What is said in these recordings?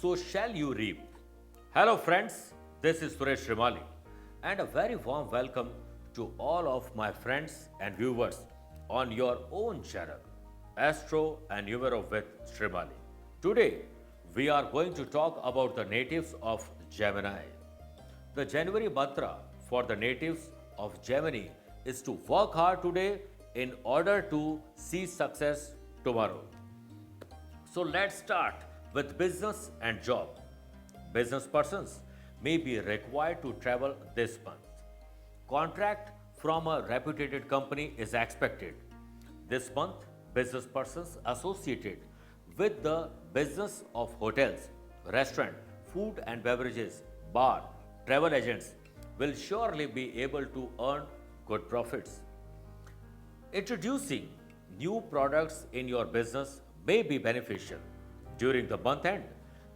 so shall you reap. Hello, friends, this is Suresh Shrimali, and a very warm welcome to all of my friends and viewers on your own channel, Astro and Numero with Shrimali. Today, we are going to talk about the natives of Gemini. The January mantra for the natives of Gemini is to work hard today in order to see success tomorrow. So let's start with business and job. Business persons may be required to travel this month. Contract from a reputed company is expected. This month, business persons associated with the business of hotels, restaurant, food and beverages, bar, travel agents will surely be able to earn good profits. Introducing new products in your business may be beneficial. During the month end,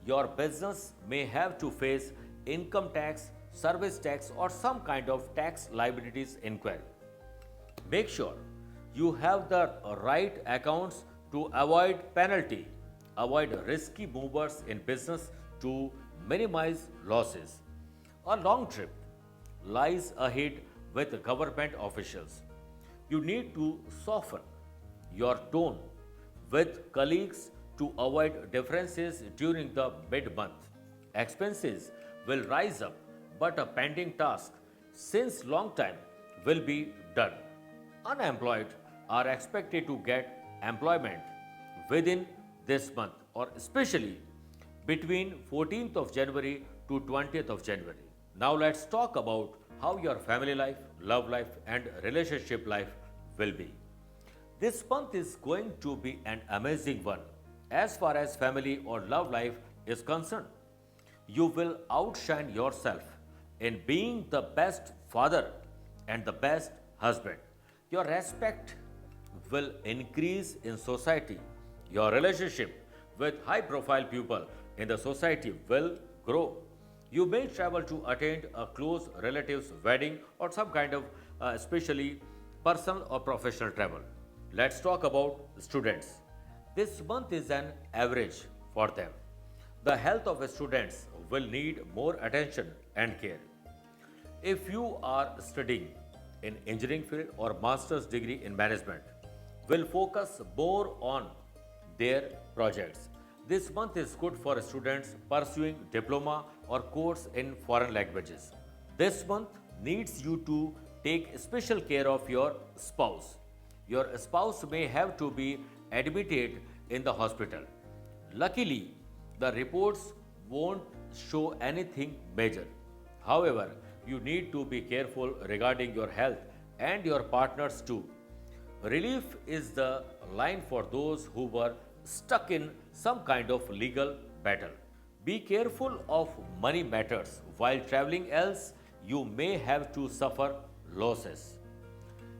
your business may have to face income tax, service tax, or some kind of tax liabilities inquiry. Make sure you have the right accounts to avoid penalty. Avoid risky movers in business to minimize losses. A long trip lies ahead with government officials. You need to soften your tone with colleagues to avoid differences during the mid-month. Expenses will rise up, but a pending task since long time will be done. Unemployed are expected to get employment within this month or especially between 14th of January to 20th of January. Now let's talk about how your family life, love life and relationship life will be. This month is going to be an amazing one as far as family or love life is concerned. You will outshine yourself in being the best father and the best husband. Your respect will increase in society. Your relationship with high profile people in the society will grow. You may travel to attend a close relative's wedding or some kind of especially personal or professional travel. Let's talk about students. This month is an average for them. The health of students will need more attention and care. If you are studying in engineering field or master's degree in management, will focus more on their projects. This month is good for students pursuing diploma or course in foreign languages. This month needs you to take special care of your spouse. Your spouse may have to be admitted in the hospital. Luckily, the reports won't show anything major. However, you need to be careful regarding your health and your partners too. Relief is the line for those who were stuck in some kind of legal battle. Be careful of money matters. While traveling else, you may have to suffer losses.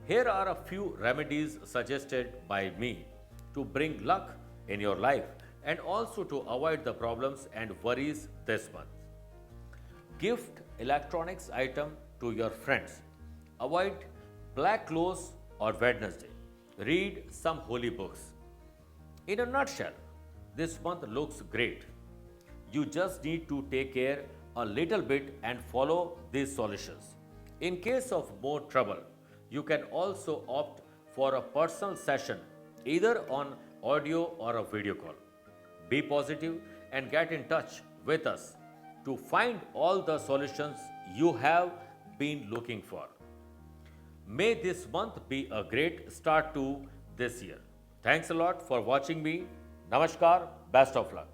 Here are a few remedies suggested by me to bring luck in your life and also to avoid the problems and worries this month. Gift electronics item to your friends. Avoid black clothes or Wednesday. Read some holy books. In a nutshell, this month looks great. You just need to take care a little bit and follow these solutions. In case of more trouble, you can also opt for a personal session either on audio or a video call. Be positive and get in touch with us to find all the solutions you have been looking for. May this month be a great start to this year. Thanks a lot for watching me. Namaskar. Best of luck.